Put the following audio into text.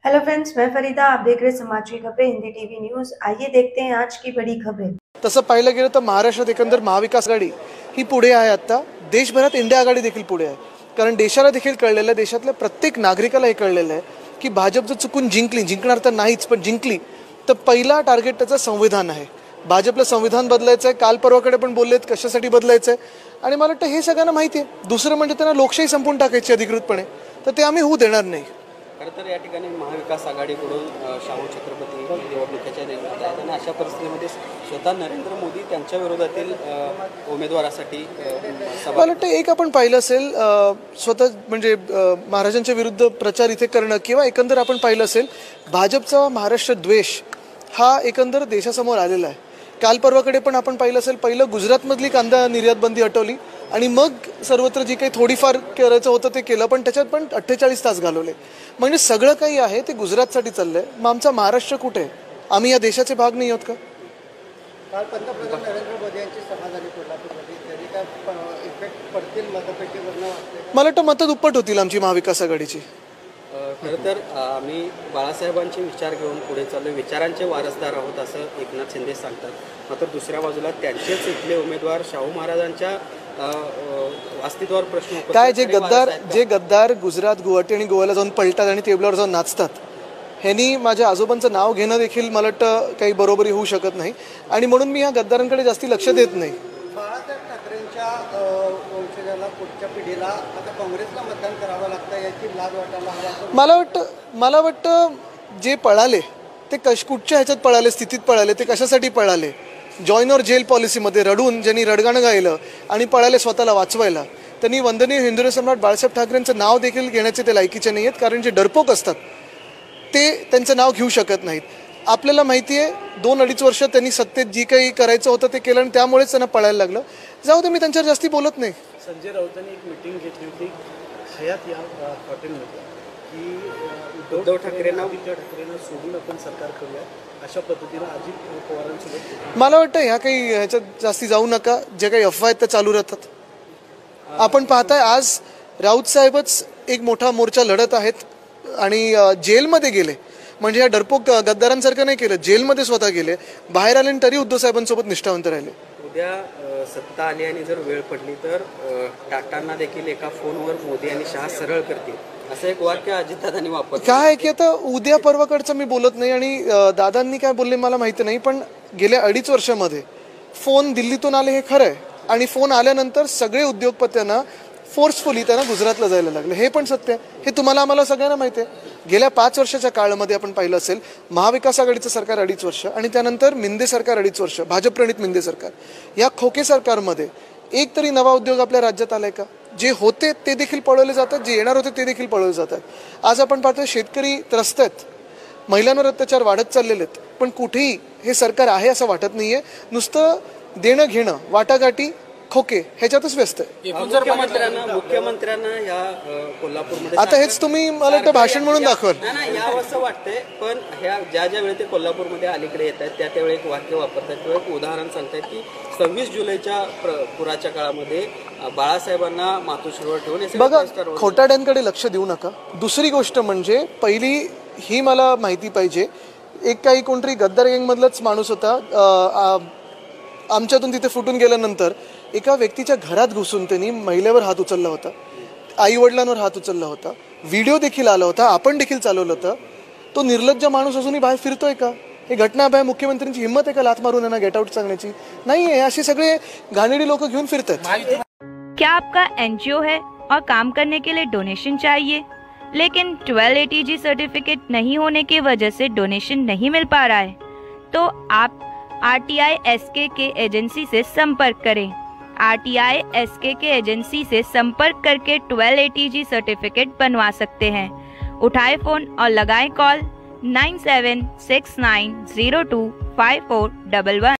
Hello friends, मैं फरीदा, आप देख रहे समाज की खबरें हिंदी टीवी न्यूज। आइए देखते हैं आज की बड़ी खबरें। तसं पाहिलं गेलं तर महाराष्ट्रात एकंदर महाविकास आघाडी ही पुढे आहे। आता देशभरात इंडिया आघाडी देखील पुढे आहे, कारण देशाला देखील कळलेलं आहे, देशातल्या प्रत्येक नागरिकाला हे कळलेलं आहे की भाजप जर चुकून जिंकणार तर नाहीच, पण जिंकली तर पहिला टार्गेट त्याचं संविधान आहे। भाजपला संविधान बदलायचं आहे, काल परवाकडे पण बोललेत कशासाठी बदलायचं आहे, आणि मला वाटतं हे सगळ्यांना माहिती आहे। दुसरं म्हणजे त्यांना लोकशाही संपवून टाकायची अधिकृतपणे, तर ते आम्ही होऊ देणार नाही। खरं तर या ठिकाणी महाविकास आघाडीकडून शाहू छत्रपती निवडणुकीच्या रिंगणात आहेत आणि अशा परिस्थितीमध्ये स्वतः नरेंद्र मोदी त्यांच्या विरोधातील उमेदवारासाठी मला वाटतं एक आपण पाहिलं असेल, स्वतः म्हणजे महाराजांच्या विरुद्ध प्रचार इथे करणं, किंवा एकंदर आपण पाहिलं असेल भाजपचा महाराष्ट्र द्वेष हा एकंदर देशासमोर आलेला आहे। काल परवाकडे पण आपण पाहिलं असेल, पहिलं गुजरातमधली कांदा निर्यात बंदी हटवली आणि मग सर्वत्र जी काही थोडीफार करायचं होतं ते केलं, पण त्याच्यात पण 48 तास घालवले। म्हणजे सगळं काही आहे ते गुजरातसाठी चाललंय। मग आमचा महाराष्ट्र कुठे आहे? आम्ही या देशाचे भाग नाही आहोत का? काल पंतप्रधान नरेंद्र मोदी यांची सभा झाली कोल्हापूरमध्ये, तरी काय इफेक्ट पडतील मतपेटीवरनं? मला वाटतं मतं दुप्पट होतील आमची महाविकास आघाडीची। खरं तर आम्ही बाळासाहेबांचे विचार घेऊन पुढे चाललो, विचारांचे वारसदार आहोत असं एकनाथ शिंदे सांगतात। मात्र दुसऱ्या बाजूला त्यांचेच इथले उमेदवार शाहू महाराजांच्या अस्तित्वावर प्रश्न काय, जे गद्दार गुजरात, गुवाहाटी आणि गोव्याला जाऊन पलटात आणि टेबलावर जाऊन नाचतात, ह्यांनी माझ्या आजोबांचं नाव घेणं देखील मला वाटतं काही बरोबरी होऊ शकत नाही, आणि म्हणून मी ह्या गद्दारांकडे जास्ती लक्ष देत नाही। बाळासाहेब ठाकरेंच्या वंशजाला, पुढच्या पिढीला आता काँग्रेसला मतदान करावं लागतं, याची लाज वाटायला हवी। मला वाटतं जे पळाले ते कुठच्या ह्याच्यात पळाले, स्थितीत पळाले, ते कशासाठी पळाले? जॉईन ऑर जेल पॉलिसीमध्ये रडून ज्यांनी रडगाणं गायलं आणि पळाले स्वतःला वाचवायला, त्यांनी वंदनीय हिंदवी सम्राट बाळासाहेब ठाकरेंचं नाव देखील घेण्याचे ते लायकीचे नाही आहेत, कारण जे डरपोक असतात ते त्यांचं नाव घेऊ शकत नाहीत। आपल्याला माहिती आहे 2-2.5 वर्ष त्यांनी सत्तेत जी काही करायचं होतं ते केलं आणि त्यामुळेच त्यांना पळायला लागलं। जाऊ दे, मी त्यांच्यावर जास्ती बोलत नाही। संजय राऊतांनी एक मीटिंग घेतली होती हयात या हॉटेलमध्ये की उद्धव ठाकरेंना सोडून आपण सरकार करूया, अशा पद्धतीनं अजित पवारांसोबत। मला वाटतं ह्या काही ह्याच्यात जास्ती जाऊ नका, जे काही अफवा आहेत त्या चालू राहतात। आपण पाहताय आज राऊत साहेबच एक मोठा मोर्चा लढत आहेत आणि जेलमध्ये गेले, म्हणजे या डरपोक गद्दारांसारखं नाही केलं, जेलमध्ये स्वतः गेले, बाहेर आले तरी उद्धव साहेबांसोबत निष्ठावंत राहिले। उद्या सत्ता आली आणि जर वेळ पडली तर टाटांना देखील एका फोनवर मोदी आणि शहा सरळ करतील, असं एक वाक्य अजितदादांनी वापरलं। काय की आता उद्या परवाकडचं मी बोलत नाही, आणि दादांनी काय बोलले मला माहिती नाही, पण गेल्या 2.5 वर्षामध्ये फोन दिल्लीतून आले हे खरं आहे, आणि फोन आल्यानंतर सगळे उद्योगपत्यांना फोर्सफुली त्यांना गुजरातला जायला लागले, हे पण सत्य आहे। हे तुम्हाला आम्हाला सगळ्यांना माहिती आहे। गेल्या 5 वर्षाच्या काळामध्ये आपण पाहिलं असेल, महाविकास आघाडीचं सरकार 2.5 वर्ष आणि त्यानंतर मिंदे सरकार 2.5 वर्ष, भाजप प्रणित मिंदे सरकार, या खोके सरकारमध्ये एक तरी नवा उद्योग आपल्या राज्यात आलाय का? जे होते ते देखील पळवले जातात, जे येणार होते ते देखील पळवले जातात। आज आपण पाहतोय शेतकरी त्रस्त आहेत, महिलांवर अत्याचार वाढत चाललेले आहेत, पण कुठेही हे सरकार आहे असं वाटत नाहीये। नुसतं देणं घेणं, वाटाघाटी, खोके ह्याच्यातच व्यस्त आहे। मुख्यमंत्र्यांना या कोल्हापूरमध्ये आता हेच तुम्ही मला वाटतं भाषण म्हणून दाखवाल यावं असं वाटतंय, पण ह्या ज्या वेळी ते कोल्हापूरमध्ये अलीकडे येत आहेत त्यावेळी एक वाक्य वापरतात किंवा एक उदाहरण सांगतात की 26 जुलैच्या पुराच्या काळामध्ये बाळासाहेबांना मातोश्रीवर ठेवून बघा, खोटाड्यांकडे लक्ष देऊ नका। दुसरी गोष्ट म्हणजे पहिली ही मला माहिती पाहिजे, एक काही कोणतरी गद्दार गँगमधलाच माणूस होता, आमच्यातून तिथे फुटून गेल्यानंतर एका व्यक्तीच्या घरात घुसून त्यांनी महिलेवर हात उचलला होता, आई वडिलांवर हात उचलला होता, व्हिडिओ देखील आला होता, आपण देखील चालवलं होतं। तो निर्लज्ज माणूस अजूनही बाहेर फिरतोय का? हे घटनाबाहेर मुख्यमंत्र्यांची हिंमत आहे का लाथ मारून यांना गेट आउट सांगण्याची? नाही आहे, असे सगळे घाणेरडी लोक घेऊन फिरतात। क्या आपका एनजीओ है और काम करने के लिए डोनेशन चाहिए, लेकिन 1280G सर्टिफिकेट नहीं होने की वजह से डोनेशन नहीं मिल पा रहा है, तो आप RTI SKK एजेंसी से संपर्क करें। RTI SKK एजेंसी से संपर्क करके 1280G सर्टिफिकेट बनवा सकते हैं। उठाए फोन और लगाएं कॉल 9769025411।